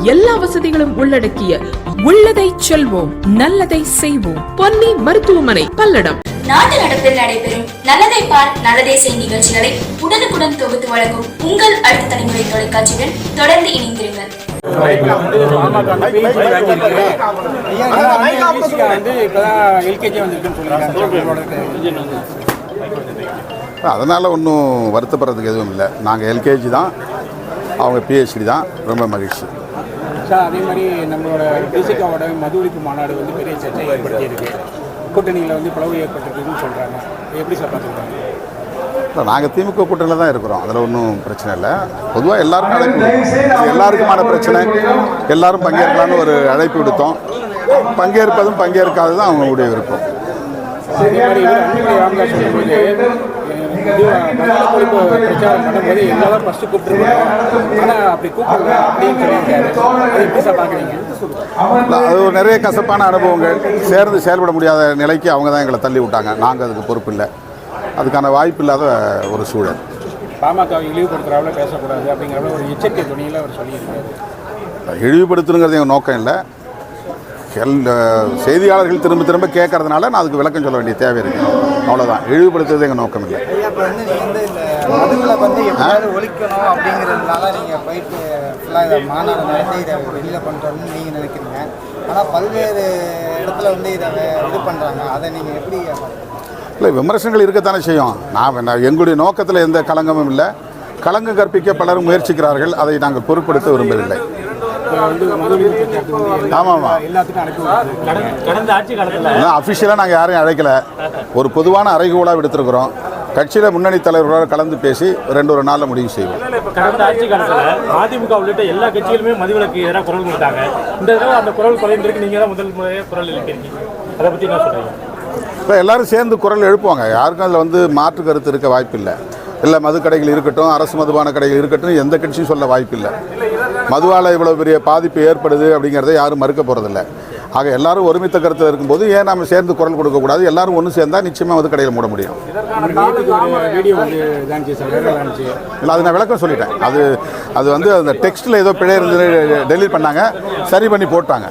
எல்லா வசதிகளும் உள்ளடக்கிய உள்ளதை செல்வோம் நல்லதை செய்வோம் பொன்னி மருத்துவமனை பல்லடம். நாட்டு நடப்பில் நடைபெறும் நல்லதை பார் நல்லதை செய் நிகழ்ச்சிகளை உடனுக்குடன் தொகுத்து வழங்கும் உங்கள் அடுத்த தலைமுறை தொலைக்காட்சியுடன் தொடர்ந்து இணைந்திருங்கள். அதனால் ஒன்றும் வருத்தப்படுறதுக்கு எதுவும் இல்லை. நாங்கள் எல்கேஜி தான், அவங்க பிஹெச்டி தான். ரொம்ப மகிழ்ச்சி சார். அதே மாதிரி நம்மளோட தேசிகாவோட மது ஒழிப்பு மாநாடு வந்து பெரிய சர்ச்சை ஏற்படுத்தியிருக்கு. கூட்டணியில் வந்து பிளவு ஏற்பட்டிருக்குன்னு சொல்கிறாங்க. எப்படி சார் பார்த்துருக்காங்க? இல்லை, நாங்கள் திமுக கூட்டணியில் தான் இருக்கிறோம். அதில் ஒன்றும் பிரச்சனை இல்லை. பொதுவாக எல்லாருக்கும் அழைப்பு, எல்லாருக்குமான பிரச்சனை, எல்லாரும் பங்கேற்கலான்னு ஒரு அழைப்பு விடுத்தோம். பங்கேற்பதும் பங்கேற்காததும் அவங்களுடைய விருப்பம். அதே மாதிரி ராமதாஸ் சொல்லும்போது பிரச்சாரம் பண்ணும்போது எல்லாரும் ஃபஸ்ட்டு கூப்பிட்டுருக்கோம், ஆனால் அப்படி கூப்பிடுங்க அப்படின்னு சொல்லியிருக்காரு. அதை எப்படி சார் பார்க்குறீங்க? அது ஒரு நிறைய கசப்பான அனுபவங்கள். சேர்ந்து செயல்பட முடியாத நிலைக்கு அவங்க தான் எங்களை தள்ளி விட்டாங்க. நாங்கள் அதுக்கு பொறுப்பு இல்லை. அதுக்கான வாய்ப்பு இல்லாத ஒரு சூழல். பாமக இழிவுபடுத்துகிறாவில் பேசக்கூடாது அப்படிங்கிற ஒரு எச்சரிக்கை துணியில் அவர் சொல்லியிருக்காரு. இழிவுபடுத்தணுங்கிறது எங்கள் நோக்கம் இல்லை. செய்தியாளர்கள் திரும்ப திரும்ப கேட்கறதுனால நான் அதுக்கு விளக்கம் சொல்ல வேண்டிய தேவை இருக்கு. அவ்வளோதான். இழிவுபடுத்துறது எங்கள் நோக்கம் இல்லை. ஒழிக்கணும் அப்படிங்கிறதுனால நீங்கள் போயிட்டு ஃபுல்லாக மாநாடு நடத்தி இதை வெளியில் பண்ணுறோன்னு நீங்கள் நினைக்கிறீங்க. ஆனால் பல்வேறு இடத்துல வந்து இதை இது பண்ணுறாங்க. அதை நீங்கள் எப்படி? இல்லை, விமர்சனங்கள் இருக்கத்தானே செய்யும். நான் எங்களுடைய நோக்கத்தில் எந்த களங்கமும் இல்லை. களங்கம் கற்பிக்க பலரும் முயற்சிக்கிறார்கள். அதை நாங்கள் பொருட்படுத்த விரும்பவில்லை. ஆமாம், அஃபிஷியலாக நாங்கள் யாரையும் அழைக்கலை. ஒரு பொதுவான அறைகூலாக விடுத்திருக்கிறோம். கட்சியில் முன்னணி தலைவர்களோடு கலந்து பேசி ஒரு நாளில் முடிவு செய்வோம். கடந்த ஆட்சி காலத்தில் அதிமுக உள்ளிட்ட எல்லா கட்சிகளுமே மதுவிலக்கு எதிராக குரல் கொடுத்தாங்க. இந்த தடவை அந்த குரல் குறைந்திருக்கு. நீங்கள் தான் முதல் முறையாக குரல் எழுப்பியிருக்கீங்க. அதை பற்றி என்ன சொல்கிறீங்க? இப்போ எல்லோரும் சேர்ந்து குரல் எழுப்புவாங்க. யாருக்கும் அதில் வந்து மாற்று கருத்து இருக்க வாய்ப்பில்லை. இல்லை, மது கடைகள் இருக்கட்டும், அரசு மதுபான கடைகள் இருக்கட்டும், எந்த கட்சியும் சொல்ல வாய்ப்பில்லை. மதுவால் இவ்வளோ பெரிய பாதிப்பு ஏற்படுது அப்படிங்கிறத யாரும் மறுக்க போகிறதில்ல. ஆக எல்லாரும் ஒருமித்த கருத்தில் இருக்கும்போது ஏன் நம்ம சேர்ந்து குரல் கொடுக்கக்கூடாது? எல்லாரும் ஒன்று சேர்ந்தால் நிச்சயமாக மது கடையில் மூட முடியும். இல்லை, அது நான் விளக்கம் சொல்லிட்டேன். அது வந்து அந்த டெக்ஸ்ட்டில் ஏதோ பிழை இருந்து டெலீட் பண்ணாங்க, சரி பண்ணி போட்டாங்க.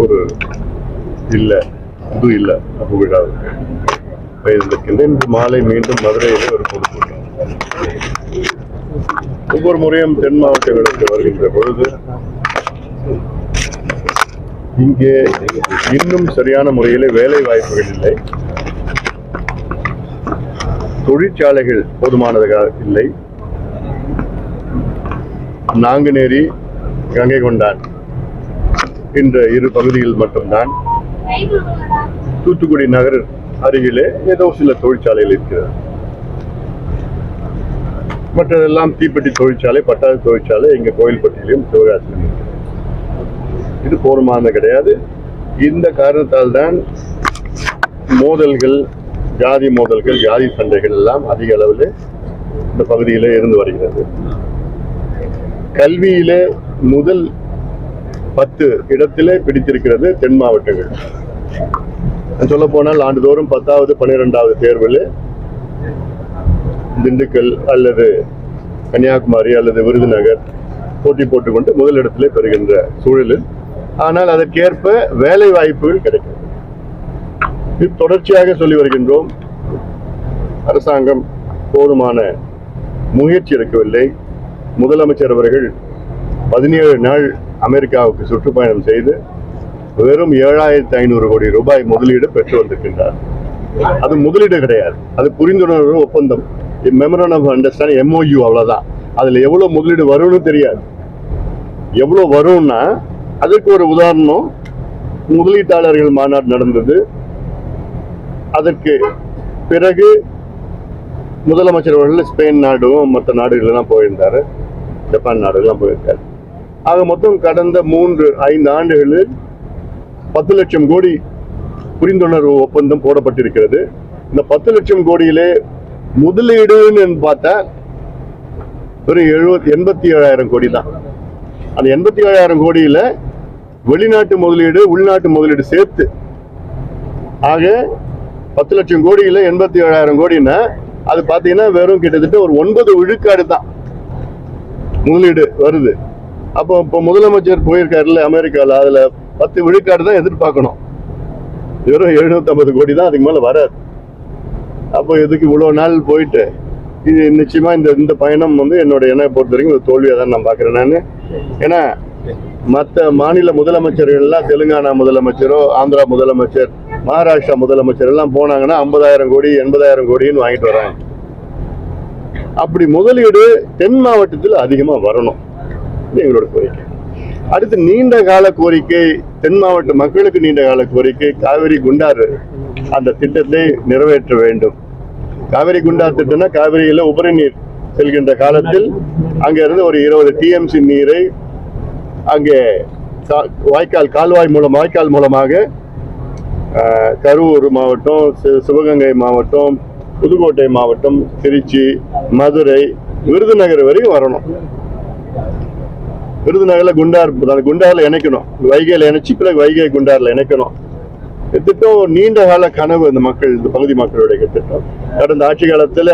ஒரு இல்லை புது இல்லை அப்போ விழாவுக்கு பயிர்ந்திருக்கின்றேன். இன்று மாலை மீண்டும் மதுரையிலே ஒரு பொதுக்கூட்டம். ஒவ்வொரு முறையும் தென் மாவட்டங்களுக்கு வருகின்ற பொழுது இங்கே இன்னும் சரியான முறையிலே வேலை வாய்ப்புகள் இல்லை, தொழிற்சாலைகள் போதுமானதாக இல்லை. நாங்குநேரி, கங்கை கொண்டான் என்ற இரு பகுதியில் மட்டும்தான், தூத்துக்குடி நகர் அருகிலே ஏதோ சில தொழிற்சாலைகள் இருக்கிறது. மற்றதெல்லாம் தீப்பெட்டி தொழிற்சாலை, பட்டாசு தொழிற்சாலை இங்க கோயில்பட்டியிலும் சிவகாசியிலும் இருக்கிறது. இது போதுமானது கிடையாது. இந்த காரணத்தால் தான் மோதல்கள், ஜாதி மோதல்கள், ஜாதி சண்டைகள் எல்லாம் அதிக அளவில் இந்த பகுதியிலே இருந்து வருகிறது. கல்வியிலே முதல் 10 இடத்திலே பிடித்திருக்கிறது தென் மாவட்டங்கள். சொல்ல போனால் ஆண்டுதோறும் 10வது 12வது தேர்வில் திண்டுக்கல் அல்லது கன்னியாகுமரி அல்லது விருதுநகர் போட்டி போட்டுக்கொண்டு முதல் இடத்திலே பெறுகின்ற சூழலில், ஆனால் அதற்கேற்ப வேலை வாய்ப்புகள் கிடைக்கிறது. இது தொடர்ச்சியாக சொல்லி வருகின்றோம். அரசாங்கம் போதுமான முயற்சி எடுக்கவில்லை. முதலமைச்சர் அவர்கள் 17 நாள் அமெரிக்காவுக்கு சுற்றுப்பயணம் செய்து வெறும் 7,500 கோடி ரூபாய் முதலீடு பெற்று வந்திருக்கின்றார். அது முதலீடு கிடையாது, அது புரிந்துணர்வு ஒப்பந்தம், மெமரண்டம் ஆஃப் அண்டர்ஸ்டாண்டிங், MOU, அவ்வளவுதான். அதுல எவ்வளவு முதலீடு வரும்னு தெரியாது. எவ்வளவு வரும்னா அதற்கு ஒரு உதாரணம், முதலீட்டாளர்கள் மாநாடு நடந்தது. அதற்கு பிறகு முதலமைச்சர் அவர்கள் ஸ்பெயின் நாடும் மற்ற நாடுகள்லாம் போயிருந்தாரு, ஜப்பான் நாடுகள்லாம் போயிருக்காரு. ஆக மொத்தம் கடந்த 3-5 ஆண்டுகளில் 10 லட்சம் கோடி புரிந்துணர்வு ஒப்பந்தம் போடப்பட்டிருக்கிறது. இந்த 10 லட்சம் கோடியிலே முதலீடுன்னு பார்த்தா ஒரு 87,000 கோடி தான். அந்த 87,000 கோடியில வெளிநாட்டு முதலீடு உள்நாட்டு முதலீடு சேர்த்து. ஆக 10 லட்சம் கோடியில் 87,000 கோடின்னா அது பார்த்தீங்கன்னா வெறும் கிட்டத்தட்ட ஒரு 9 விழுக்காடு தான் முதலீடு வருது. அப்போ இப்போ முதலமைச்சர் போயிருக்காருல்ல அமெரிக்காவில், அதில் 10 விழுக்காடு தான் எதிர்பார்க்கணும். வெறும் 750 கோடி தான், அதுக்கு மேலே வராது. அப்போ இதுக்கு இவ்வளோ நாள் போயிட்டு இது நிச்சயமா இந்த பயணம் வந்து என்னை பொறுத்த வரைக்கும் ஒரு தோல்வியாக தான் நான் பார்க்குறேன் நான். ஏன்னா மற்ற மாநில முதலமைச்சர்கள்லாம் தெலுங்கானா முதலமைச்சரோ ஆந்திரா முதலமைச்சர் மகாராஷ்டிரா முதலமைச்சர் எல்லாம் போனாங்கன்னா 50,000 கோடி 80,000 கோடின்னு வாங்கிட்டு வராங்க. அப்படி முதலீடு தென் மாவட்டத்தில் அதிகமாக வரணும் எங்களோட கோரிக்கை. அடுத்து நீண்ட கால கோரிக்கை, தென் மாவட்ட மக்களுக்கு நீண்ட கால கோரிக்கை, காவிரி குண்டாறு அந்த திட்டத்தை நிறைவேற்ற வேண்டும். காவிரி குண்டாறு திட்டம்னா காவிரியில உபரி நீர் செல்கின்ற காலத்தில் அங்கிருந்து ஒரு 20 TMC நீரை அங்கே வாய்க்கால் மூலமாக கரூர் மாவட்டம், சிவகங்கை மாவட்டம், புதுக்கோட்டை மாவட்டம், திருச்சி, மதுரை, விருதுநகர் வரைக்கும் வரணும். விருதுநகர்ல குண்டாரில் இணைக்கணும், வைகையில் இணைச்சி பிறகு வைகை குண்டாரில் இணைக்கணும். திட்டம் நீண்ட கால கனவு இந்த பகுதி மக்களுடைய திட்டம். கடந்த ஆட்சி காலத்துல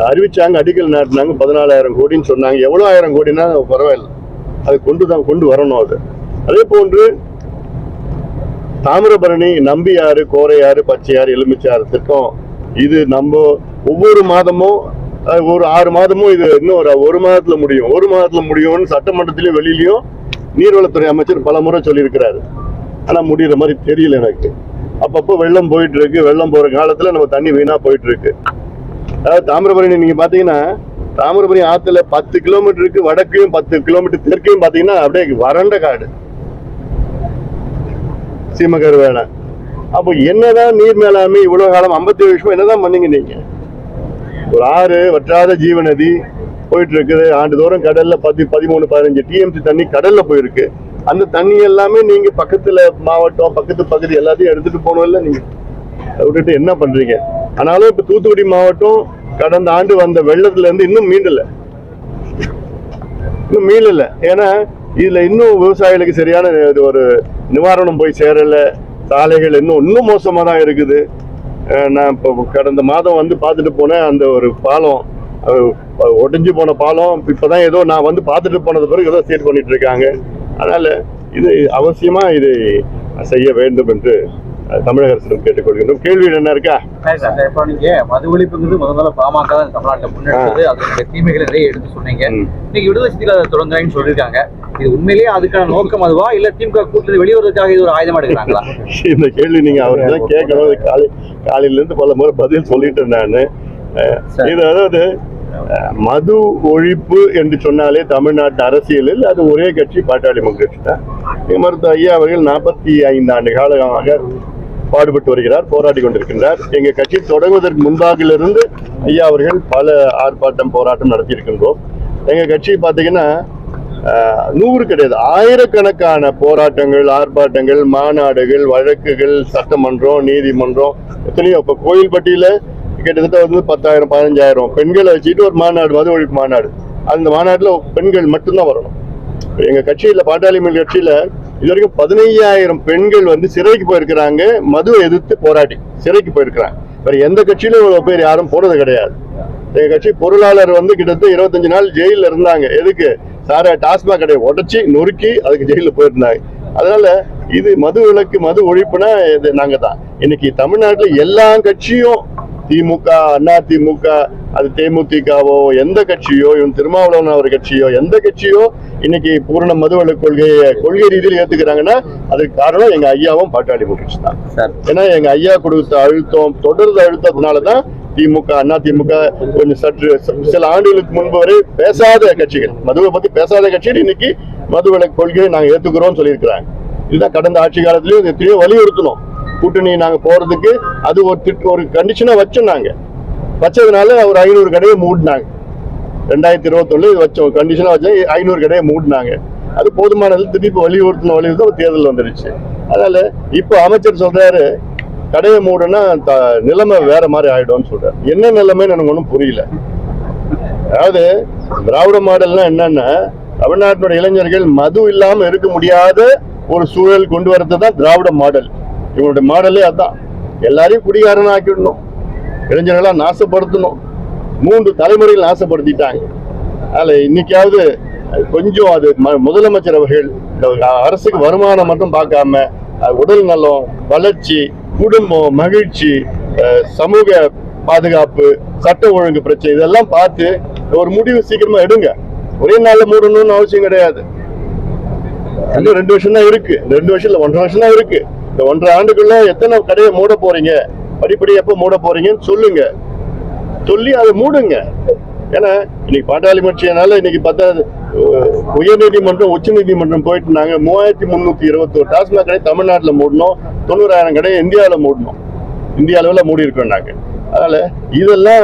அறிவிச்சாங்க, அடிக்கல் நாட்டினாங்க, 14,000 கோடின்னு சொன்னாங்க. எவ்வளவு 1000 கோடினா பரவாயில்லை, அது கொண்டு வரணும். அது அதே போன்று தாமிரபரணி, நம்பியாறு, கோரையாறு, பச்சையாறு, எலுமிச்சாறு திட்டம், இது நம்ம ஒவ்வொரு மாதமும் ஒரு 6 மாதமும் இது இன்னும் ஒரு மாதத்துல முடியும்னு சட்டமன்றத்திலயும் வெளியிலயும் நீர்வளத்துறை அமைச்சர் பல முறை சொல்லியிருக்கிறாரு. ஆனா முடிகிற மாதிரி தெரியல எனக்கு. அப்பப்போ வெள்ளம் போயிட்டு இருக்கு, வெள்ளம் போற காலத்துல நம்ம தண்ணி வீணா போயிட்டு இருக்கு. அதாவது தாமிரபரணி நீங்க பாத்தீங்கன்னா தாமிரபரணி ஆத்துல 10 கிலோமீட்டருக்கு வடக்கையும் 10 கிலோமீட்டர் தெற்கையும் பாத்தீங்கன்னா அப்படியே வறண்ட காடு, சீமகர் வேலை. அப்போ என்னதான் நீர் மேலாண்மை இவ்வளவு காலம் 57 வருஷம் என்னதான் பண்ணீங்க நீங்க? ஒரு ஆறு வற்றாத ஜீவநதி போயிட்டு இருக்குது. ஆண்டுதோறும் கடல்ல 13-15 TMC தண்ணி கடல்ல போயிருக்கு. அந்த தண்ணி எல்லாமே நீங்க பக்கத்துல மாவட்டம், பக்கத்து பகுதி எல்லாத்தையும் எடுத்துட்டு போனோம் இல்ல, நீங்க விட்டுட்டு என்ன பண்றீங்க? ஆனாலும் இப்ப தூத்துக்குடி மாவட்டம் கடந்த ஆண்டு வந்த வெள்ளத்துல இருந்து இன்னும் மீளல. ஏன்னா இதுல இன்னும் விவசாயிகளுக்கு சரியான ஒரு நிவாரணம் போய் சேரல. சாலைகள் இன்னும் மோசமா தான் இருக்குது. நான் இப்போ கடந்த மாதம் வந்து பார்த்துட்டு போனேன். அந்த ஒரு பாலம், ஒடிஞ்சு போன பாலம், இப்பதான் ஏதோ நான் வந்து பார்த்துட்டு போனது பிறகு ஏதோ சீர் பண்ணிட்டு இருக்காங்க. அதனால இது அவசியமா இதை செய்ய வேண்டும் என்று தமிழக அரசிடம் கேட்டுக்கொள்கின்றோம். கேள்வி என்ன இருக்கா? இப்போ நீங்க மது ஒழிப்புங்கிறது முதல்ல பாமக தமிழ்நாட்டில் முன்னெடுத்தது, அதனுடைய தீமைகளை நிறைய எடுத்து சொன்னீங்க. இன்னைக்கு விடுதலை சிறுத்தைகள் தொடங்குறாங்கன்னு சொல்லியிருக்காங்க. இது உண்மையிலேயே அதுக்கான நோக்கம் அதுவா, இல்ல திமுக கூட்டத்தில் வெளிவரதுக்காக இது ஒரு ஆயுதமா எடுக்கிறாங்களா? இந்த கேள்வி நீங்க அவர்தான் கேட்கணும். காலையில இருந்து பல முறை பதில் சொல்லிட்டு இருந்தான்னு. இது அதாவது மது ஒழிப்பு என்று சொன்னாலே தமிழ்நாட்டு அரசியலில் அது ஒரே கட்சி பாட்டாளி மக்கள் கட்சி தான். மருத்துவ ஐயா அவர்கள் 45 ஆண்டு காலமாக பாடுபட்டு வருகிறார், போராடி கொண்டிருக்கின்றார். எங்க கட்சி தொடங்குவதற்கு முன்பாகிலிருந்து ஐயா அவர்கள் பல ஆர்ப்பாட்டம் போராட்டம் நடத்தி இருக்கின்றோம். எங்க கட்சி பாத்தீங்கன்னா 100 கிடையாது, ஆயிரக்கணக்கான போராட்டங்கள், ஆர்ப்பாட்டங்கள், மாநாடுகள், வழக்குகள், சட்டமன்றம், நீதிமன்றம், எத்தனையோ. இப்ப கோயில்பட்டியில கிட்டத்தட்ட வந்து 10,000-15,000 பெண்களை வச்சுட்டு ஒரு மாநாடு, மது ஒழிப்பு மாநாடு. அந்த மாநாட்டுல பெண்கள் மட்டும்தான் வரணும். எங்க கட்சியில பாட்டாளி மக்கள் கட்சியில இது வரைக்கும் 15,000 பெண்கள் வந்து சிறைக்கு போயிருக்கிறாங்க. மதுவை எதிர்த்து போராடி சிறைக்கு போயிருக்கிறாங்க. வேற எந்த கட்சியிலும் இவ்வளவு பேர் யாரும் போனது கிடையாது. எங்க கட்சி பொருளாளர் வந்து கிட்டத்தட்ட 25 நாள் ஜெயில இருந்தாங்க. எதுக்கு? டாஸ்மாக் கடையை உடைச்சி நொறுக்கி அதுக்கு ஜெயில போயிருந்தாங்க. அதனால இது மது விலக்கு, மது ஒழிப்புனா இது நாங்க தான். இன்னைக்கு தமிழ்நாட்டுல எல்லா கட்சியும், திமுக, அதிமுக, அது தேமுதிகவோ, எந்த கட்சியோ, இவன் திருமாவளவன் அவர் கட்சியோ, எந்த கட்சியோ இன்னைக்கு பூரண மதுவிலக்கு கொள்கை ரீதியில் ஏத்துக்கிறாங்கன்னா அதுக்கு காரணம் எங்க ஐயாவும் பாட்டாளி மக்கள் கட்சி தான். ஏன்னா எங்க ஐயா கொடுத்த அழுத்தம், தொடர்ந்து அழுத்தத்தினாலதான் திமுக, அதிமுக கொஞ்சம் சில ஆண்டுகளுக்கு முன்பு வரை பேசாத கட்சிகள், மதுவை பத்தி பேசாத கட்சிகள் இன்னைக்கு மதுவிலக்கு கொள்கையை நாங்க ஏத்துக்கிறோம்னு சொல்லியிருக்கிறாங்க. இதுதான் கடந்த ஆட்சி காலத்திலயும் எத்தனையோ வலியுறுத்தணும். கூட்டணி நாங்க போறதுக்கு அது ஒரு கண்டிஷனா வச்சதுனால ஒரு 500 கடையை மூடினாங்க. 2021 இது வச்சோம், கண்டிஷனா வச்சா 500 கடையை மூடினாங்க. அது போதுமானது. திருப்பி வலியுறுத்தணும் தேர்தல் வந்துருச்சு. அதனால இப்போ அமைச்சர் சொல்றாரு கடையை மூடனா நிலைமை வேற மாதிரி ஆயிடும்னு சொல்றாரு. என்ன நிலைமைன்னு எனக்கு ஒன்றும் புரியல. அதாவது திராவிட மாடல்னா என்னன்னா, தமிழ்நாட்டினுடைய இளைஞர்கள் மது இல்லாம இருக்க முடியாத ஒரு சூழல் கொண்டு வரது தான் திராவிட மாடல். இவங்களுடைய மாடலே அதான். எல்லாரையும் குடிகாரன் ஆக்கிடணும், இளைஞர்களா நாசப்படுத்தணும். 3 தலைமுறைகள் நாசப்படுத்திட்டாங்க. அதனால இன்னைக்காவது கொஞ்சம் அது முதலமைச்சர் அவர்கள் அரசுக்கு வருமானம் மட்டும் பார்க்காம உடல் நலம், வளர்ச்சி, குடும்பம், மகிழ்ச்சி, சமூக பாதுகாப்பு, சட்ட ஒழுங்கு பிரச்சனை இதெல்லாம் பார்த்து ஒரு முடிவு சீக்கிரமா எடுங்க. ஒரே நாள்ல மூடணும்னு அவசியம் கிடையாது. இன்னும் 2 வருஷம் தான் இருக்கு. 2 வருஷம் இல்ல, 1.5 வருஷம் தான் இருக்கு. இந்த 1.5 ஆண்டுக்குள்ள எத்தனை கடையை மூட போறீங்க, படிப்படி எப்ப மூட போறீங்கன்னு சொல்லுங்க, சொல்லி அதை மூடுங்க. ஏன்னா இன்னைக்கு பாட்டாளி கட்சியினால இன்னைக்கு உயர் நீதிமன்றம், உச்ச நீதிமன்றம் போயிட்டு நாங்க 3321 டாஸ்மாக் கடை தமிழ்நாட்டில் மூடணும், 90,000 கடை இந்தியாவில் மூடணும், இந்திய அளவில் மூடி இருக்கோம் நாங்க. அதனால இதெல்லாம்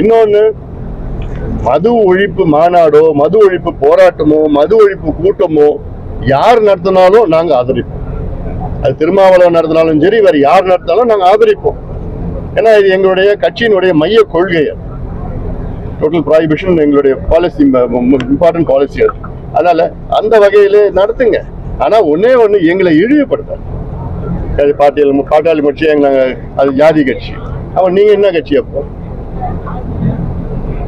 இன்னொன்னு, மது ஒழிப்பு மாநாடோ, மது ஒழிப்பு போராட்டமோ, மது ஒழிப்பு கூட்டமோ யார் நடத்தினாலும் நாங்க ஆதரிப்போம். அது திருமாவளவன் நடத்தினாலும் சரி, வேற யார் நடத்தினாலும் நாங்க ஆதரிப்போம். ஏன்னா இது எங்களுடைய கட்சியினுடைய மைய கொள்கை. டோட்டல் ப்ராஹிபிஷன் எங்களுடைய பாலிசி, இம்பார்ட்டன்ட் பாலிசி அது. அதனால அந்த வகையில நடத்துங்க. ஆனா ஒண்ணு எங்களை இழிவுபடுத்த பாட்டாளி கட்சி அது ஜாதி கட்சி. அவன் நீங்க என்ன கட்சி? அப்போ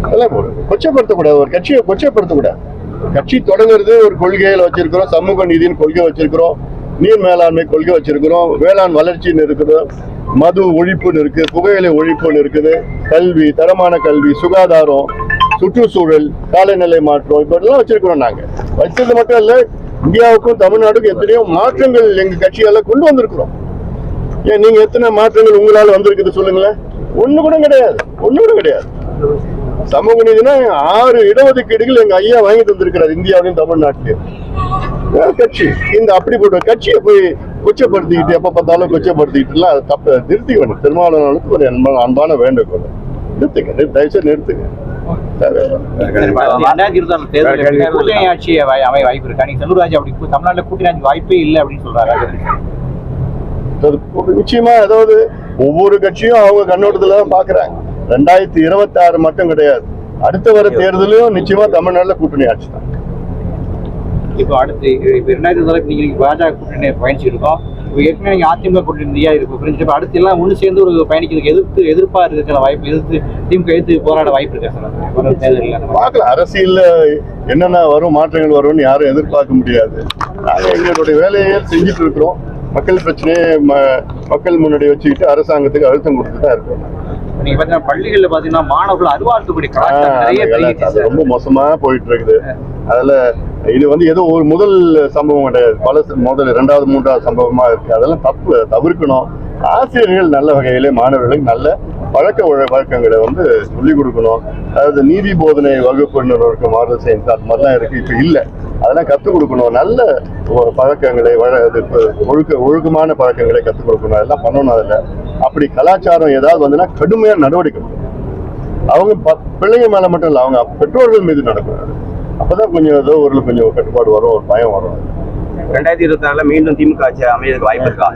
அதெல்லாம் கொச்சப்படுத்தக்கூடாது, ஒரு கட்சியை கொச்சப்படுத்தக்கூடாது. கட்சி தொடங்குறது ஒரு கொள்கையில வச்சிருக்கிறோம், சமூக நீதினு கொள்கை வச்சிருக்கிறோம், நீர் மேலாண்மை கொள்கை வச்சிருக்கிறோம், வேளாண் வளர்ச்சின்னு இருக்குது, மது ஒழிப்புன்னு இருக்கு, புகையிலை ஒழிப்புன்னு இருக்குது, கல்வி, தரமான கல்வி, சுகாதாரம், சுற்றுச்சூழல், காலநிலை மாற்றம் இப்படிலாம் வச்சிருக்கிறோம். நாங்க வச்சது மட்டும் இல்ல, இந்தியாவுக்கும் தமிழ்நாடுக்கும் எத்தனையோ மாற்றங்கள் எங்க கட்சியால கொண்டு வந்திருக்கிறோம். ஏன் நீங்க எத்தனை மாற்றங்கள் உங்களால வந்திருக்குது சொல்லுங்களேன்? ஒண்ணு கூட கிடையாது. சமூக நீதினா 6 இடஒதுக்கீடுகள் எங்க ஐயா வாங்கி தந்திருக்கிறார் இந்தியாவிலையும் தமிழ்நாட்டிலையும். கட்சி அப்படிப்பட்ட கட்சியை போய் கொச்சப்படுத்திக்கிட்டு எப்ப பார்த்தாலும் கொச்சப்படுத்திக்கிட்டுலாம் அது தப்ப நிறுத்திக்கணும். திருமாவளவனுக்கு ஒரு அன்பான வேண்டுகோள், நிறுத்துங்க, தயவுசெய்து நிறுத்துங்க. 2024 தேர்தல் கூட்டணி ஆட்சி அமைய வாய்ப்பு இருக்கா? நீங்க செல்லூர் அப்படி தமிழ்நாட்டில் கூட்டணி ஆட்சி வாய்ப்பே இல்லை அப்படின்னு சொல்றாரு. நிச்சயமா, அதாவது ஒவ்வொரு கட்சியும் அவங்க கண்ணோட்டத்துல தான் பாக்குறாங்க. 2026 மட்டும் கிடையாது, அடுத்த வர தேர்தலையும் நிச்சயமா தமிழ்நாட்டில் கூட்டணி ஆட்சி தான். இப்போ அடுத்து 2024 நீங்க பாஜக கூட்டணி பயணிச்சு இருக்கோம். இப்போ ஏற்கனவே நீங்க அதிமுக கூட்டணியா இருக்கு, அடுத்து எல்லாம் ஒன்று சேர்ந்து ஒரு பயணிக்கிறதுக்கு எதிர்ப்பா இருக்கிற வாய்ப்பு, திமுக எதிர்த்து போராட வாய்ப்பு இருக்கா சார் தேர்தலில்? பார்க்கலாம், அரசியல்ல என்னென்ன வரும், மாற்றங்கள் வரும்னு யாரும் எதிர்பார்க்க முடியாது. நாங்கள் எங்களுடைய வேலையை செஞ்சுட்டு இருக்கிறோம். மக்கள் பிரச்சனையை மக்கள் முன்னாடி வச்சுக்கிட்டு அரசாங்கத்துக்கு அழுத்தம் கொடுத்து தான் இருக்கோம். நீங்க பாத்தீங்கன்னா பள்ளிகள்ல பாத்தீங்கன்னா மாணவர்கள் அருவாழ்த்துப்படி ரொம்ப மோசமா போயிட்டு இருக்குது. அதுல இது ஏதோ ஒரு முதல் சம்பவம் கிடையாது, பல முதல் 2வது 3வது சம்பவமா இருக்கு. அதெல்லாம் தவிர்க்கணும். ஆசிரியர்கள் நல்ல வகையிலே மாணவர்களுக்கு நல்ல வழக்கங்களை சொல்லிக் கொடுக்கணும். அதாவது நீதி போதனை வகுப்புன்னு இருக்கு, மாடல் சயின்ஸ் அது மாதிரிலாம் இருக்கு, இப்ப இல்லை. அதெல்லாம் கற்றுக் கொடுக்கணும். நல்ல பழக்கங்களை, ஒழுக்கமான பழக்கங்களை கற்றுக் கொடுக்கணும். அதெல்லாம் பண்ணணும். அதில் அப்படி கலாச்சாரம் ஏதாவது கடுமையான நடவடிக்கை அவங்க பிள்ளைங்க மேல மட்டும் இல்லை, அவங்க பெற்றோர்கள் மீது நடக்கும். அப்பதான் கொஞ்சம் ஏதோ கொஞ்சம் கட்டுப்பாடு வரும், ஒரு பயம் வரும். 2024 மீண்டும் திமுக ஆட்சி அமையறதுக்கு வாய்ப்பு இருக்கா?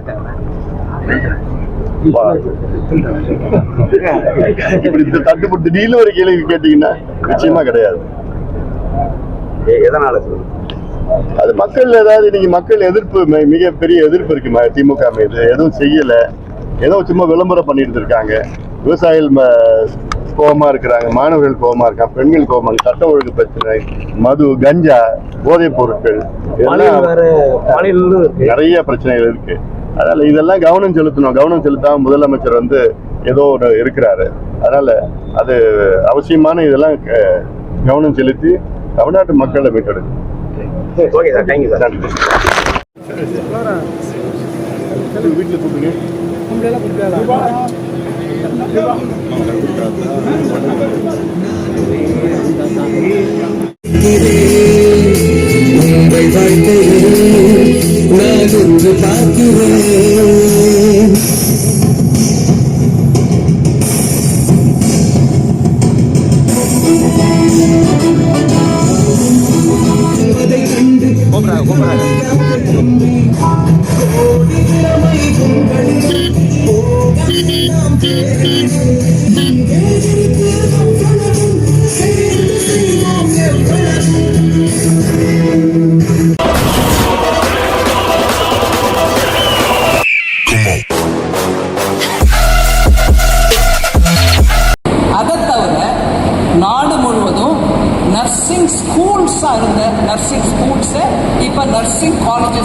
இப்படி தட்டுப்பட்டு நீல ஒரு கேள்வி கேட்டீங்கன்னா நிச்சயமா கிடையாது. எதனால அது மக்கள் ஏதாவது இன்னைக்கு மக்கள் எதிர்ப்பு, மிகப்பெரிய எதிர்ப்பு இருக்கு திமுக மீது. எதுவும் செய்யல, ஏதோ சும்மா விளம்பரம் பண்ணிட்டு இருக்காங்க. விவசாயிகள் கோபமா இருக்கிறாங்க, மாணவர்கள் கோபமா இருக்காங்க, பெண்கள் கோபமா, சட்ட ஒழுங்கு பிரச்சனை, மது, கஞ்சா, போதைப் பொருட்கள், நிறைய பிரச்சனைகள் இருக்கு. அதனால இதெல்லாம் கவனம் செலுத்தணும். கவனம் செலுத்தாம முதலமைச்சர் ஏதோ ஒரு இருக்கிறாரு. அதனால அது அவசியமான இதெல்லாம் கவனம் செலுத்தி தமிழ்நாட்டு மக்களை மீட்டெடுக்கும். Okay sir, thank you sir. வீட்டில் கூப்பிடுங்க. உங்கள் வாழ்க்கையில் நான் ஒன்று பார்க்கிறேன். அதை கண்டு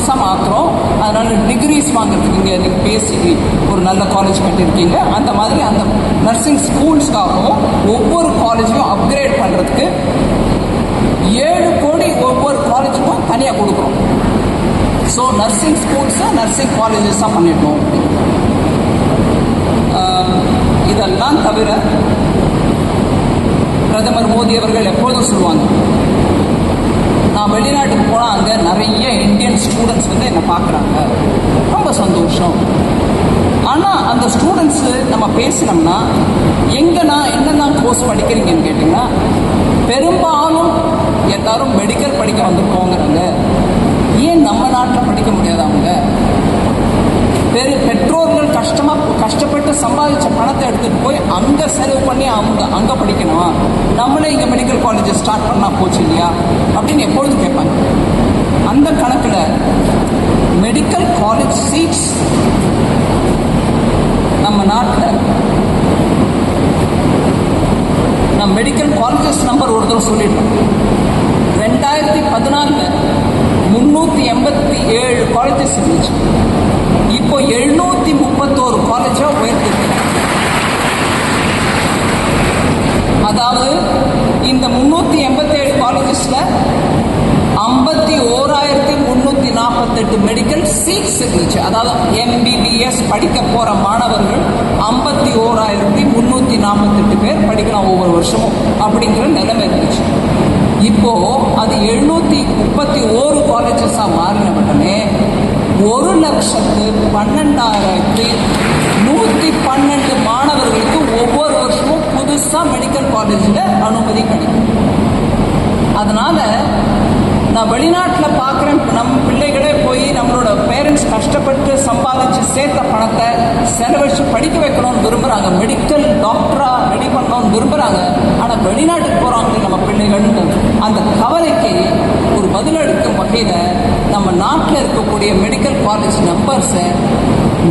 கோர்ஸாக மாற்றுறோம். அதனால் டிகிரிஸ் வாங்குறதுக்கு இங்கே நீங்கள் பேசி ஒரு நல்ல காலேஜ் கட்டியிருக்கீங்க. அந்த மாதிரி அந்த நர்சிங் ஸ்கூல்ஸ்க்காகவும் ஒவ்வொரு காலேஜையும் அப்கிரேட் பண்ணுறதுக்கு 7 கோடி ஒவ்வொரு காலேஜுக்கும் தனியாக கொடுக்குறோம். ஸோ நர்சிங் ஸ்கூல்ஸை நர்சிங் காலேஜஸாக பண்ணிட்டோம். இதெல்லாம் தவிர பிரதமர் மோடி அவர்கள் எப்போதும் சொல்லுவாங்க, நான் வெளிநாட்டுக்கு போனால் அங்கே நிறைய இந்தியன் ஸ்டூடெண்ட்ஸ் வந்து என்னை பார்க்குறாங்க, ரொம்ப சந்தோஷம். ஆனால் அந்த ஸ்டூடெண்ட்ஸு நம்ம பேசினோம்னா எங்கன்னா என்னெல்லாம் கோர்ஸ் படிக்கிறீங்கன்னு கேட்டிங்கன்னா பெரும்பாலும் எல்லாரும் மெடிக்கல் படிக்க வந்திருக்கோங்கிறாங்க. ஏன் நம்ம நாட்டில் படிக்க முடியாது? அவங்க பெற்றோர்கள் கஷ்டப்பட்டு சம்பாதிச்ச பணத்தை எடுத்துகிட்டு போய் அங்கே செலவு பண்ணி அங்கே படிக்கணும், நம்மளே இங்கே மெடிக்கல் காலேஜ் ஸ்டார்ட் பண்ணால் போச்சு இல்லையா அப்படின்னு எப்பொழுதும் கேட்பாங்க. அந்த கணக்கில் மெடிக்கல் காலேஜ் சீட்ஸ் நம்ம நாட்டில் நான் மெடிக்கல் காலேஜஸ் நம்பர் ஒரு தடவை சொல்லிட்டோம். 2014 387 காலேஜஸ் இருந்துச்சு. இப்போ 731 காலேஜா உயர்த்திருக்கு. அதாவது இந்த 387 காலேஜஸ்ல 51,348 மெடிக்கல் சீட்ஸ் இருந்துச்சு. அதாவது MBBS படிக்க போற மாணவர்கள் 51,348 பேர் படிக்கலாம் ஒவ்வொரு வருஷமும் அப்படிங்கிற நிலைமை இருந்துச்சு. இப்போ அது 731 காலேஜஸா மாறின உடனே 1,12,112 மாணவர்களுக்கு ஒவ்வொரு வருஷமும் புதுசாக மெடிக்கல் காலேஜில் அனுமதி கிடைக்கும். அதனால் நான் வெளிநாட்டில் பார்க்குறேன், நம்ம பிள்ளைகளே போய் நம்மளோட பேரண்ட்ஸ் கஷ்டப்பட்டு சம்பாதிச்சு சேர்த்த பணத்தை செலவழித்து படிக்க வைக்கணும்னு விரும்புகிறாங்க, மெடிக்கல் டாக்டராக ரெடி பண்ணணும்னு விரும்புகிறாங்க. ஆனால் வெளிநாட்டுக்கு போகிறாங்க நம்ம பிள்ளைகள்னு அந்த கவலைக்கு ஒரு பதிலளிக்கும் வகையில் நம்ம நாட்டில் இருக்கக்கூடிய மெடிக்கல் காலேஜ் நம்பர்ஸை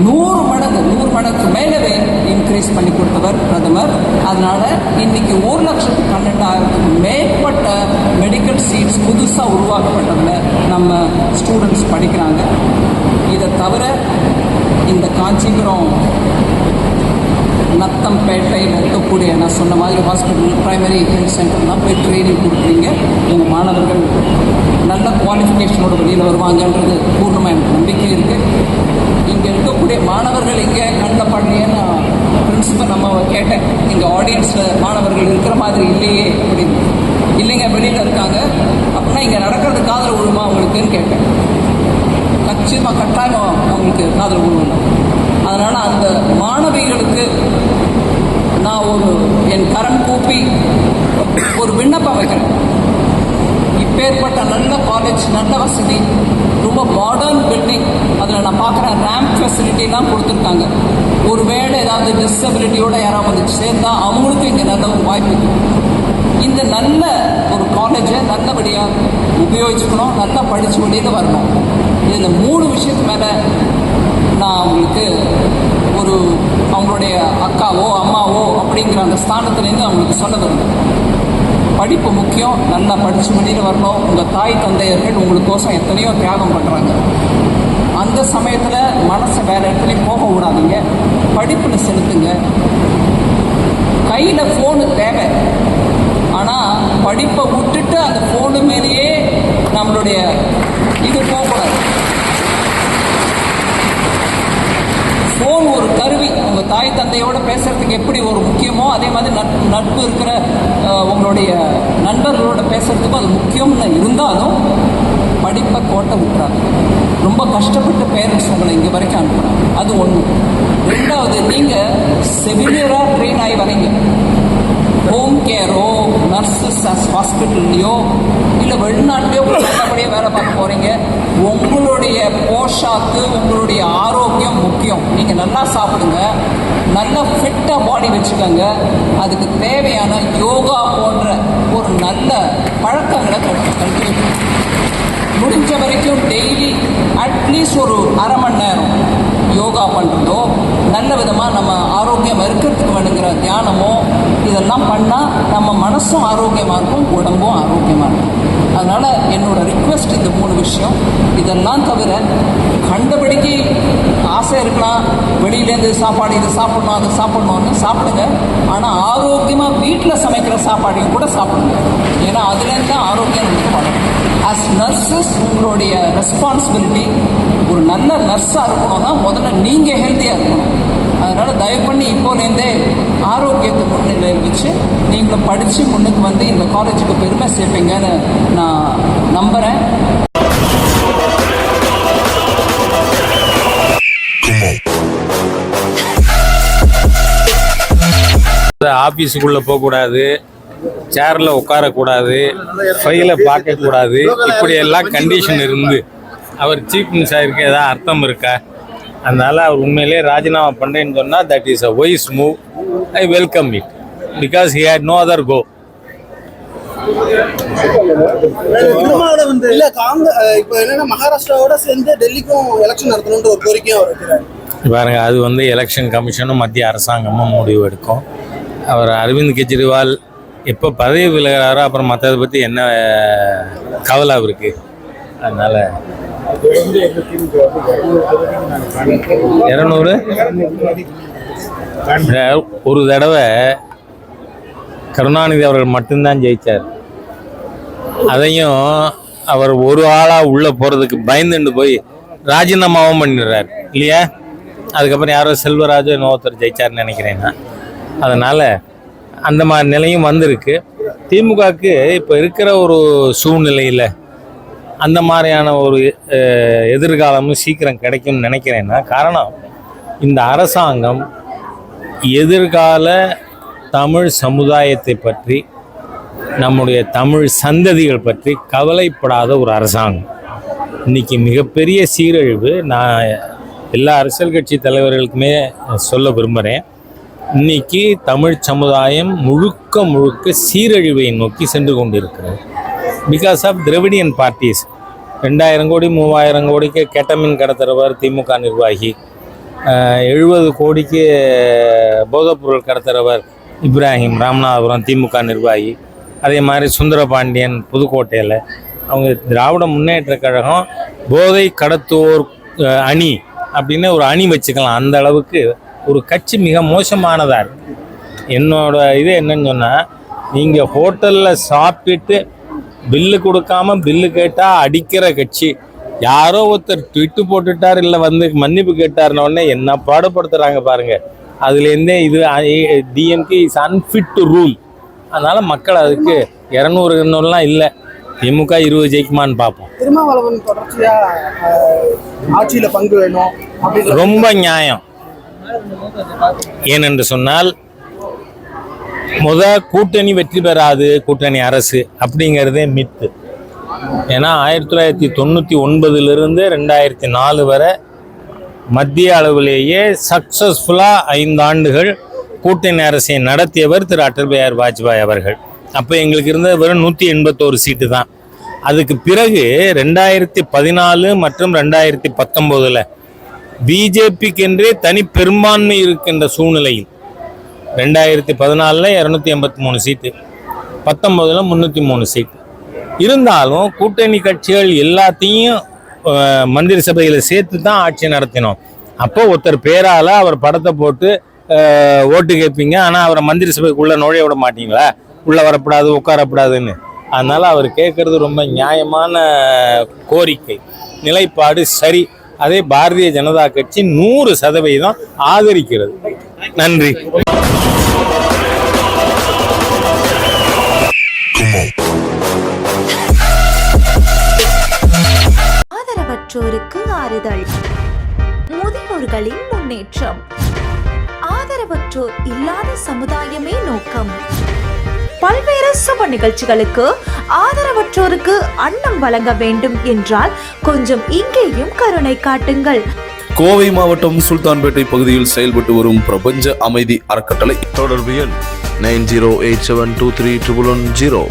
100 மடங்கு மேலவே இன்க்ரீஸ் பண்ணி கொடுத்தவர் பிரதமர். அதனால் இன்னைக்கு 1,12,000 மேற்பட்ட மெடிக்கல் சீட்ஸ் புதுசாக உருவாக்கப்பட்டதில் நம்ம ஸ்டூடெண்ட்ஸ் படிக்கிறாங்க. இதை தவிர இந்த காஞ்சிபுரம் நத்தம்பேட்டையில் இருக்கக்கூடிய நான் சொன்ன மாதிரி ஹாஸ்பிட்டல், பிரைமரி ஹெல்த் சென்டர்லாம் போய் ட்ரைனிங் கொடுக்குறீங்க. எங்கள் மாணவர்கள் நல்ல குவாலிஃபிகேஷனோட வெளியில் வருவாங்கன்றது பூர்ணமாக எனக்கு நம்பிக்கை இருக்குது. இங்கே இருக்கக்கூடிய மாணவர்கள் இங்கே கண்ணில் படலையேன்னு பிரின்சிபல் நம்ம கேட்டேன், இங்கே ஆடியன்ஸில் மாணவர்கள் இருக்கிற மாதிரி இல்லையே அப்படின்னு. இல்லைங்க, வெளியில் இருக்காங்க. அப்படின்னா இங்கே நடக்கிறது காதல் விழுமா அவங்களுக்குன்னு கேட்டேன். கச்சிதமாக கட்டாயம் அவங்களுக்கு காதல் விழுவும். அதனால் அந்த மாணவிகளுக்கு நான் என் கரம் கூப்பி ஒரு விண்ணப்பம் வைக்கிறேன். இப்பேற்பட்ட நல்ல காலேஜ், நல்ல வசதி, ரொம்ப மாடர்ன் பில்டிங், அதில் நான் பார்க்குறேன் ரேம்ப் ஃபெசிலிட்டிலாம் கொடுத்துருக்காங்க. ஒருவேளை ஏதாவது டிசபிலிட்டியோட யாராவது வந்து சேர்ந்தால் அவங்களுக்கும் இங்கே நல்ல ஒரு வாய்ப்பு இருக்குது. இந்த நல்ல ஒரு காலேஜை நல்லபடியாக உபயோகிச்சுக்கணும், நல்லா படித்து வெளியில் வரணும். இதில் 3 விஷயத்துக்கு மேலே நான் அவங்களுக்கு அவங்களுடைய அக்காவோ அம்மாவோ அப்படிங்கிற அந்த ஸ்தானத்துலேருந்து அவங்களுக்கு சொல்ல விரும்புகிறேன். படிப்பு முக்கியம், நல்லா படித்து வெளியில் வரணும். உங்கள் தாய் தந்தையர்கள் உங்களுக்கோசம் எத்தனையோ தியாகம் பண்ணுறாங்க. அந்த சமயத்தில் மனசை வேறு இடத்துலையும் போக விடாதீங்க, படிப்பில் செலுத்துங்க. கையில் ஃபோனு தேவை, ஆனால் படிப்பை விட்டுட்டு அந்த ஃபோனு மேலேயே நம்மளுடைய இது போகக்கூடாது. ஃபோன் ஒரு கருவி. உங்கள் தாய் தந்தையோடு பேசுகிறதுக்கு எப்படி ஒரு முக்கியமோ அதே மாதிரி நட்பு இருக்கிற உங்களுடைய நண்பர்களோட பேசுகிறதுக்கும் அது முக்கியம்னு இருந்தாலும் படிப்பை கோட்டை விட்டுறாங்க. ரொம்ப கஷ்டப்பட்டு பேரண்ட்ஸ் உங்களை இங்கே வரைக்கும் அனுப்புகிறாங்க. அது ஒன்று. 2வது, நீங்கள் செவிலியராக ட்ரெயின் ஆகி வரீங்க. ஹோம் கேரோ, நர்சஸ் ஹாஸ்பிட்டல்லையோ இல்லை வெளிநாட்டிலையோ நல்லபடியாக வேலை பார்க்க போகிறீங்க. உங்களுடைய போஷாக்கு, உங்களுடைய ஆரோக்கியம் முக்கியம். நீங்கள் நல்லா சாப்பிடுங்க, நல்லா ஃபிட்டாக பாடி வச்சுக்கோங்க. அதுக்கு தேவையான யோகா போன்ற ஒரு நல்ல பழக்கங்களை கல்டிவேட் முடிஞ்ச வரைக்கும் டெய்லி அட்லீஸ்ட் ஒரு அரை மணி நேரம் யோகா பண்ணுறதோ, நல்ல விதமாக நம்ம ஆரோக்கியம் இருக்கிறதுக்கு வேணுங்கிற தியானமோ இதெல்லாம் பண்ணால் நம்ம மனசும் ஆரோக்கியமாக இருக்கும், உடம்பும் ஆரோக்கியமாக இருக்கும். அதனால் என்னோட ரிக்வெஸ்ட் இந்த 3 விஷயம். இதெல்லாம் தவிர கண்டபடிக்கு ஆசை இருக்கலாம், வெளியிலேருந்து சாப்பாடு இதை சாப்பிடணும் அதை சாப்பிடணும்னு சாப்பிடுங்க. ஆனால் ஆரோக்கியமாக வீட்டில் சமைக்கிற சாப்பாடையும் கூட சாப்பிடுங்க. ஏன்னா அதுலேருந்து தான் ஆரோக்கியம் நமக்கு வரும். ஆஸ் நர்சஸ் உங்களுடைய ரெஸ்பான்சிபிலிட்டி, ஒரு நல்ல நர்ஸாக இருக்கணும்னா முதல்ல நீங்கள் ஹெல்த்தியாக இருக்கணும். அதனால் தயவு பண்ணி இப்போலேருந்தே ஆரோக்கியத்தை முன்னிலையில் வச்சு நீங்களும் படித்து முன்னுக்கு வந்து இந்த காலேஜுக்கு பெருமை சேர்ப்பீங்கன்னு நான் நம்புகிறேன். ஆஃபீஸுக்குள்ளே போகக்கூடாது, சேரில் உட்காரக்கூடாது, ஃபைலை பார்க்கக்கூடாது, இப்படி எல்லாம் கண்டிஷன் இருந்து அவர் சீஃப் மினிஸ்டர் இருக்க ஏதாவது அர்த்தம் இருக்கா? அதனால் அவர் உண்மையிலே ராஜினாமா பண்ணுறேன்னு சொன்னால் that is a wise move. I welcome it because he had no other go. இல்ல இப்போ என்னன்னா மகாராஷ்டிராவோட சேர்ந்து டெல்லிக்கும் எலெக்ஷன் நடத்தணும்ன்ற ஒரு கோரிக்கையும் அவர் வைக்கிறார். பாருங்க, அது எலெக்ஷன் கமிஷனும் மத்திய அரசாங்கமும் முடிவு எடுக்கும். அவர் அரவிந்த் கெஜ்ரிவால் எப்போ பதவி விலகிறாரோ அப்புறம் மற்றதை பற்றி என்ன கவலை அவருக்கு? அதனால் 200 ஒரு தடவை கருணாநிதி அவர்கள் மட்டும்தான் ஜெயித்தார். அதையும் அவர் ஒரு ஆளாக உள்ளே போகிறதுக்கு பயந்துட்டு போய் ராஜினாமாவும் பண்ணிடுறார் இல்லையா? அதுக்கப்புறம் யாரோ செல்வராஜோ இன்னொருத்தர் ஜெயிச்சார்னு நினைக்கிறேன்னா. அதனால் அந்த மாதிரி நிலையும் வந்திருக்கு. திமுகவுக்கு இப்போ இருக்கிற ஒரு சூழ்நிலையில் அந்த மாதிரியான ஒரு எதிர்காலமும் சீக்கிரம் கிடைக்கும்னு நினைக்கிறேன்னா, காரணம் இந்த அரசாங்கம் எதிர்கால தமிழ் சமுதாயத்தை பற்றி, நம்முடைய தமிழ் சந்ததிகள் பற்றி கவலைப்படாத ஒரு அரசாங்கம். இன்றைக்கி மிகப்பெரிய சீரழிவு. நான் எல்லா அரசியல் கட்சி தலைவர்களுக்குமே சொல்ல விரும்புகிறேன். இன்னைக்கு தமிழ் சமுதாயம் முழுக்க சீரழிவை நோக்கி சென்று கொண்டிருக்கிறது. Because of Dravidian parties. 2000 கோடி 3000 கோடிக்கு கெட்டமின் கடத்துறவர் திமுக நிர்வாகி, 70 கோடிக்கு போதைப்பொருள் கடத்துறவர் இப்ராஹிம் ராமநாதபுரம் திமுக நிர்வாகி. அதே மாதிரி சுந்தரபாண்டியன் புதுக்கோட்டையில். அவங்க திராவிட முன்னேற்ற கழகம் போதை கடத்துவோர் அணி அப்படின்னு ஒரு அணி வச்சுக்கலாம். அந்த அளவுக்கு ஒரு கட்சி மிக மோசமானதாக இருக்குது. என்னோட இது என்னன்னு சொன்னால், நீங்கள் ஹோட்டலில் சாப்பிட்டுட்டு பில்லு கொடுக்காம பில்லு கேட்டால் அடிக்கிற கட்சி. யாரோ ஒருத்தர் ட்விட்டு போட்டுட்டார், இல்லை வந்து மன்னிப்பு கேட்டார்ன உடனே என்ன பாடுபடுத்துகிறாங்க பாருங்கள். அதுலேருந்தே இது DMK is unfit to rule. அதனால் மக்கள் அதுக்கு 200 இல்லை, திமுக 20 ஜெயிக்குமான்னு பார்ப்போம். திருமாவளவன் தொடர்ச்சியாக ஆட்சியில் பங்கு வேணும், ரொம்ப நியாயம். ஏனென்று சொன்னால், கூட்டணி வெற்றி பெறாது, கூட்டணி அரசு அப்படிங்கிறதே மித்து. ஏன்னா 1999 2004 வரை மத்திய அளவிலேயே சக்சஸ்ஃபுல்லாக 5 ஆண்டுகள் கூட்டணி அரசை நடத்தியவர் திரு அடல் பிஹாரி வாஜ்பாய் அவர்கள். அப்போ எங்களுக்கு இருந்த வெறும் 181 சீட்டு தான். அதுக்கு பிறகு 2014 மற்றும் 2019 பிஜேபிக்கென்றே தனி பெரும்பான்மை இருக்கின்ற சூழ்நிலையில் 2014 283 சீட்டு, 19 303 சீட்டு இருந்தாலும் கூட்டணி கட்சிகள் எல்லாத்தையும் மந்திரி சபையில் சேர்த்து தான் ஆட்சி நடத்தினோம். அப்போ ஒருத்தர் பேரால் அவர் படத்தை போட்டு ஓட்டு கேட்பீங்க, ஆனால் அவரை மந்திரி சபைக்குள்ளே நுழைய விட மாட்டீங்களா? உள்ளே வரக்கூடாது, உட்காரக்கூடாதுன்னு. அதனால் அவர் கேட்குறது ரொம்ப நியாயமான கோரிக்கை, நிலைப்பாடு சரி. அதே பாரதிய ஜனதா கட்சி 100% ஆதரிக்கிறது. நன்றி. ஆதரவற்றோருக்கு ஆறுதல், முதியோர்களின் முன்னேற்றம், ஆதரவற்றோர் இல்லாத சமுதாயமே நோக்கம். பல்வேறு சுப நிகழ்ச்சிகளுக்கு ஆதரவற்றோருக்கு அன்னம் வழங்க வேண்டும் என்றால் கொஞ்சம் இங்கேயும் கருணை காட்டுங்கள். கோவை மாவட்டம் சுல்தான்பேட்டை பகுதியில் செயல்பட்டு வரும் பிரபஞ்ச அமைதி அறக்கட்டளை. தொடர்பு எண் 9087231110.